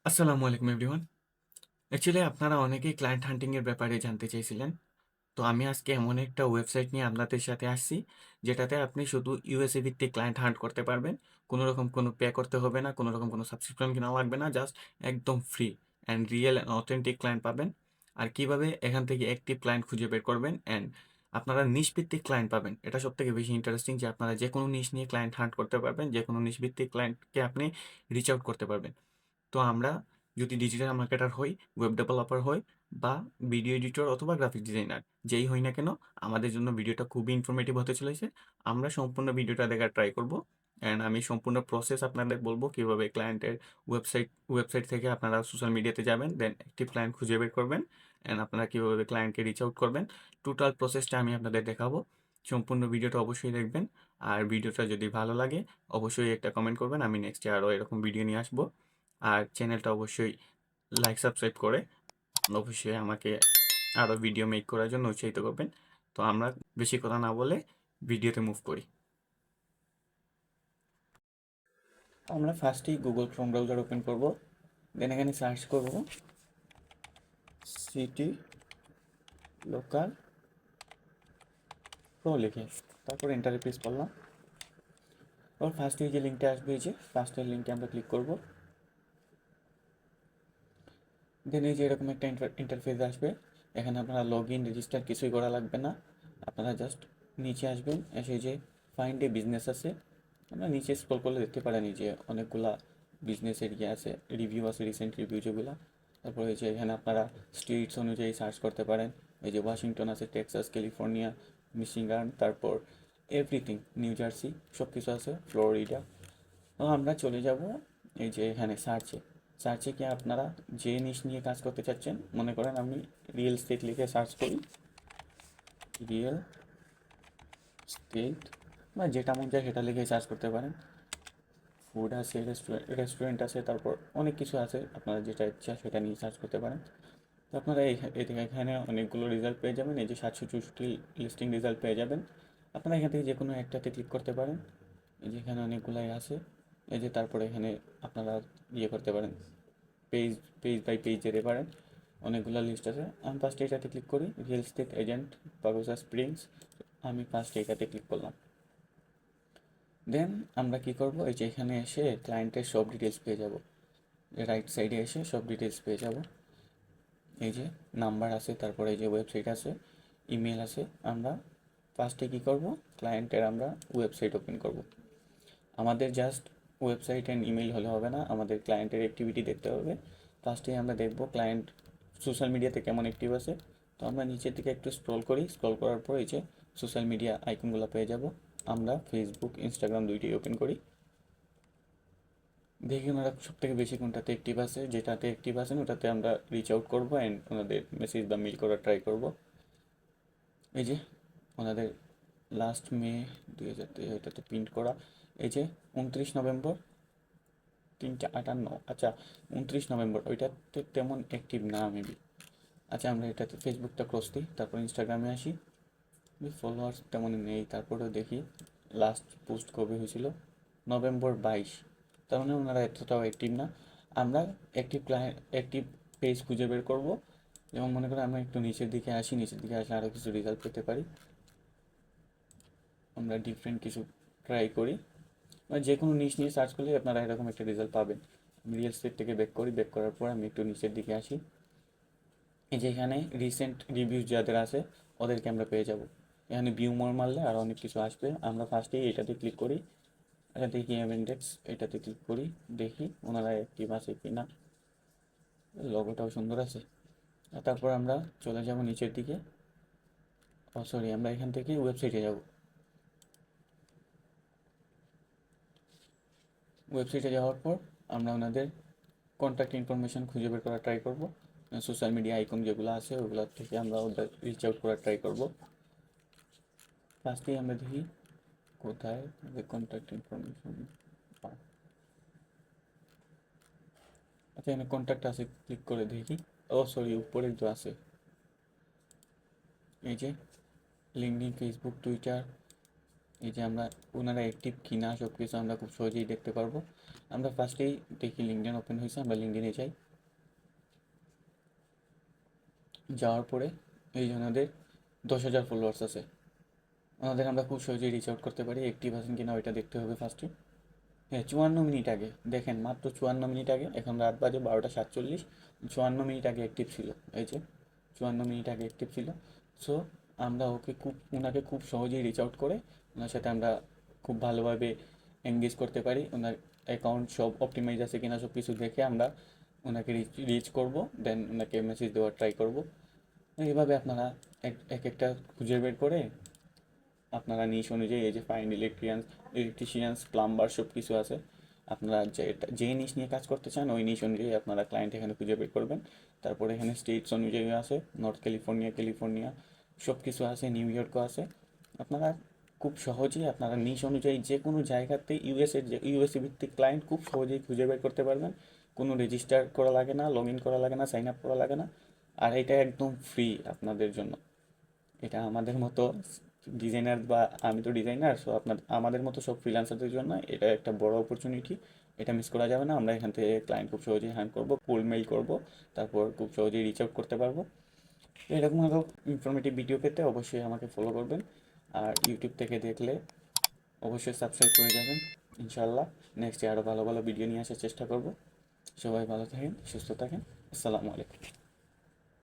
আসসালামু আলাইকুম everyone. Actually আপনারা অনেকেই ক্লায়েন্ট হান্টিং এর ব্যাপারে জানতে চাইছিলেন। তো আমি আজকে এমন একটা ওয়েবসাইট নিয়ে আপনাদের সাথে আসছি, যেটাতে আপনি শুধু ইউএসএ ভিত্তিক ক্লায়েন্ট হান্ট করতে পারবেন। কোনো রকম কোনো পে করতে হবে না, কোনো রকম কোনো সাবস্ক্রিপশন কেনা লাগবে না। জাস্ট একদম free and real and authentic client পাবেন। আর কিভাবে এখান থেকে অ্যাক্টিভ ক্লায়েন্ট খুঁজে বের করবেন অ্যান্ড আপনারা নিশ ভিত্তিক ক্লায়েন্ট পাবেন। এটা সবথেকে বেশি ইন্টারেস্টিং যে আপনারা যেকোনো নিশ নিয়ে ক্লায়েন্ট হান্ট করতে পারবেন, যেকোনো নিশ ভিত্তিক ক্লায়েন্টকে আপনি রিচ আউট করতে পারবেন। তো আমরা যদি ডিজিটাল মার্কেটার হই, ওয়েব ডেভেলপার হই বা ভিডিও এডিটর অথবা গ্রাফিক ডিজাইনার, যেই হই না কেন, আমাদের জন্য ভিডিওটা খুবই ইনফরমেটিভ হতে চলেছে। আমরা সম্পূর্ণ ভিডিওটা দেখার ট্রাই করব অ্যান্ড আমি সম্পূর্ণ প্রসেস আপনাদের বলবো কীভাবে ক্লায়েন্টের ওয়েবসাইট থেকে আপনারা সোশ্যাল মিডিয়াতে যাবেন, দেন একটি ক্লায়েন্ট খুঁজে বের করবেন অ্যান্ড আপনারা কীভাবে ক্লায়েন্টকে রিচ আউট করবেন। টোটাল প্রসেসটা আমি আপনাদের দেখাবো। সম্পূর্ণ ভিডিওটা অবশ্যই দেখবেন। আর ভিডিওটা যদি ভালো লাগে অবশ্যই একটা কমেন্ট করবেন, আমি নেক্সটে আরও এরকম ভিডিও নিয়ে আসবো। আর চ্যানেলটা অবশ্যই লাইক সাবস্ক্রাইব করে অবশ্যই আমাকে আরও ভিডিও মেক করার জন্য উৎসাহিত করবেন। তো আমরা বেশি কথা না বলে ভিডিওতে মুভ করি। আমরা ফার্স্টেই গুগল ক্রোম ব্রাউজার ওপেন করব, দেন এখানে সার্চ করব সিটি লোকাল প্রো লিখে, তারপর এন্টারে প্রেস করলাম। ওর ফার্স্টে যে লিঙ্কটা আসবে, এই যে ফার্স্টের লিঙ্কে আমরা ক্লিক করব। দেন এই যে এরকম একটা ইন্টারফেস আসবে। এখানে আপনারা লগ ইন রেজিস্টার কিছুই করা লাগবে না। আপনারা জাস্ট নিচে আসবেন, এসে যে ফাইন্ড এ বিজনেস আছে, আমরা নিচে স্ক্রল করলে দেখতে পারেন যে অনেকগুলা বিজনেস এরিয়া আছে, রিভিউ আছে, রিসেন্ট রিভিউ যেগুলো। তারপরে এই যে এখানে আপনারা স্টেটস অনুযায়ী সার্চ করতে পারেন। এই যে ওয়াশিংটন আছে, টেক্সাস, ক্যালিফোর্নিয়া, মিশিগান, তারপর এভরিথিং, নিউ জার্সি, সব কিছু আছে, ফ্লোরিডা। তো আমরা চলে যাব এই যে এখানে সার্চে। সার্চে কি আপনারা যে নিশ নিয়ে কাজ করতে চাচ্ছেন, মনে করেন আমি রিয়েল স্টেট লিখে সার্চ করি, রিয়েল স্টেট বা যেটা মন চায় সেটা লিখে সার্চ করতে পারেন। ফুড আছে, রেস্টুরেন্ট আছে, তারপর অনেক কিছু আছে, আপনারা যেটা ইচ্ছা সেটা নিয়ে সার্চ করতে পারেন। তো আপনারা এখানে অনেকগুলো রেজাল্ট পেয়ে যাবেন। এই যে 764 লিস্টিং রেজাল্ট পেয়ে যাবেন। আপনারা এখান থেকে যে কোনো একটাতে ক্লিক করতে পারেন। এই যে এখানে অনেকগুলাই আছে। এই যে তারপরে এখানে আপনারা ইয়ে করতে পারেন, পেজ পেজ বাই পেজ যেতে পারেন। অনেকগুলো লিস্ট আছে। আমি ফার্স্ট এটাতে ক্লিক করি, রিয়েল এস্টেট এজেন্ট বাগোসা স্প্রিংস। আমি ফার্স্ট এটাতে ক্লিক করলাম। দেন আমরা কি করব, এই যে এখানে এসে ক্লায়েন্টের সব ডিটেলস পেয়ে যাব। রাইট সাইডে এসে সব ডিটেলস পেয়ে যাব। এই যে নাম্বার আছে, তারপরে এই যে ওয়েবসাইট আছে, ইমেল আছে। আমরা ফার্স্টে কী করব, ক্লায়েন্টের আমরা ওয়েবসাইট ওপেন করব। আমাদের জাস্ট ওয়েবসাইট অ্যান্ড ইমেল হলে হবে না, আমাদের ক্লায়েন্টের অ্যাক্টিভিটি দেখতে হবে। ফার্স্টেই আমরা দেখব ক্লায়েন্ট সোশ্যাল মিডিয়াতে কেমন অ্যাক্টিভ আছে। তো আমরা নিচের দিকে একটু স্ক্রল করি, স্ক্রল করার পর এই যে সোশ্যাল মিডিয়া আইকনগুলো পেয়ে যাব। আমরা ফেসবুক, ইনস্টাগ্রাম দুইটাই ওপেন করি। দেখি ওনারা সব থেকে বেশি কোনটাতে অ্যাক্টিভ আছে, যেটাতে অ্যাক্টিভ আছেন ওটাতে আমরা রিচ আউট করবো অ্যান্ড ওনাদের মেসেজ বা মেল করার ট্রাই করব। এই যে ওনাদের লাস্ট মে 2023 এটাতে প্রিন্ট করা। এই যে 29 নভেম্বর 3:58, আচ্ছা 29 নভেম্বর, ওইটাতে তেমন অ্যাক্টিভ না মেবি। আচ্ছা আমরা এটাতে ফেসবুকটা ক্রস দিই, তারপর ইনস্টাগ্রামে আসি, ফলোয়ার্স তেমন নেই। তারপরেও দেখি লাস্ট পোস্ট কবে হয়েছিল, নভেম্বর 22। তার মানে ওনারা এতটাও অ্যাক্টিভ না। আমরা অ্যাক্টিভ পেজ খুঁজে বের করব। যেমন মনে করেন আমরা একটু নিচের দিকে আসি, নিচের দিকে আসলে আরও কিছু রেজাল্ট পেতে পারি। আমরা ডিফারেন্ট কিছু ট্রাই করি, মানে যে কোনো নিশ নিয়ে সার্চ করলে আপনারা এরকম একটা রেজাল্ট পাবেন। আমি রিয়েল স্টেট থেকে ব্যাক করি, ব্যাক করার পর আমি একটু নিচের দিকে আসি। এই যে এখানে রিসেন্ট রিভিউজ যাদের আছে ওদেরকে আমরা পেয়ে যাব। এখানে ভিউ মোর মারলে আর অনেক কিছু আসবে। আমরা ফার্স্টেই এটাতে ক্লিক করি, এটা দেখি ইন্ডেক্স, এটাতে ক্লিক করি, দেখি ওনারা অ্যাক্টিভ আছে কি না। লগোটাও সুন্দর আছে। আর তারপর আমরা চলে যাব নিচের দিকে। ও সরি, আমরা এখান থেকে ওয়েবসাইটে যাব। ওয়েবসাইটে যাওয়ার পর আমরা ওনাদের কন্ট্যাক্ট ইনফরমেশন খুঁজে বের করার ট্রাই করব। সোশ্যাল মিডিয়া আইকন যেগুলো আছে ওগুলোর থেকে আমরা ওদের রিচ আউট করার ট্রাই করব। ফার্স্টেই আমরা দেখি কোথায় কন্ট্যাক্ট ইনফরমেশন। আচ্ছা এখানে কন্ট্যাক্ট আছে, ক্লিক করে দেখি। ও সরি, উপরে তো আছে, এই যে লিঙ্কডইন, ফেসবুক, টুইটার, এই যে আমরা ওনারা অ্যাক্টিভ কিনা সব কিছু আমরা খুব সহজেই দেখতে পারবো। আমরা ফার্স্টেই দেখি লিঙ্কডইন ওপেন হয়েছে, আমরা লিঙ্কডইনে যাই। যাওয়ার পরে এই যে ওনাদের 10,000 ফলোয়ার্স আছে, ওনাদের আমরা খুব সহজেই রিচ আউট করতে পারি। অ্যাক্টিভ আছেন কিনা ওইটা দেখতে হবে ফার্স্টে। হ্যাঁ, 54 মিনিট আগে দেখেন, মাত্র 54 মিনিট আগে, এখন রাত বাজে 12টা 47, 54 মিনিট আগে অ্যাক্টিভ ছিল। এই যে 54 মিনিট আগে অ্যাক্টিভ ছিল। সো আমরা ওনাকে খুব সহজেই রিচ আউট করে ওনার সাথে আমরা খুব ভালোভাবে এঙ্গেজ করতে পারি। ওনার অ্যাকাউন্ট সব অপটিমাইজ আছে কিনা সব কিছু দেখে আমরা ওনাকে রিচ করব, দেন ওনাকে মেসেজ দেওয়ার ট্রাই করব। এইভাবে আপনারা এক একটা খুঁজে বের করে আপনারা নিশ অনুযায়ী, এই যে ফাইন ইলেকট্রিশিয়ানস, প্লাম্বার সব কিছু আছে, আপনারা যে নিশ নিয়ে কাজ করতে চান ওই নিশ অনুযায়ী আপনারা ক্লায়েন্ট এখানে খুঁজে বের করবেন। তারপরে এখানে স্টেটস অনুযায়ী আছে, নর্থ ক্যালিফোর্নিয়া সব কিছু আছে, নিউ ইয়র্কও আছে। আপনারা খুব সহজেই আপনারা নিশ অনুযায়ী যে কোনো জায়গাতে ইউএসএ ভিত্তিক ক্লায়েন্ট খুব সহজেই খুঁজে বের করতে পারবেন। কোনো রেজিস্টার করা লাগে না, লগ ইন করা লাগে না, সাইন আপ করা লাগে না। আর এটা একদম ফ্রি আপনাদের জন্য। এটা আমাদের মতো ডিজাইনার, বা আমি তো ডিজাইনার, সো আমাদের মতো সব ফ্রিল্যান্সারদের জন্য এটা একটা বড় অপরচুনিটি। এটা মিস করা যাবে না। আমরা এখান থেকে ক্লায়েন্ট খুব সহজেই হ্যান্ড করবো, কোল্ড মেইল করবো, তারপর খুব সহজেই রিচ আউট করতে পারবো। তো এরকম আরও ইনফরমেটিভ ভিডিও পেতে অবশ্যই আমাকে ফলো করবেন। আর ইউটিউব থেকে দেখলে অবশ্যই সাবস্ক্রাইব করে যাবেন। ইনশাল্লাহ নেক্সটে আরও ভালো ভালো ভিডিও নিয়ে আসার চেষ্টা করব। সবাই ভালো থাকেন, সুস্থ থাকেন। আসসালামু আলাইকুম।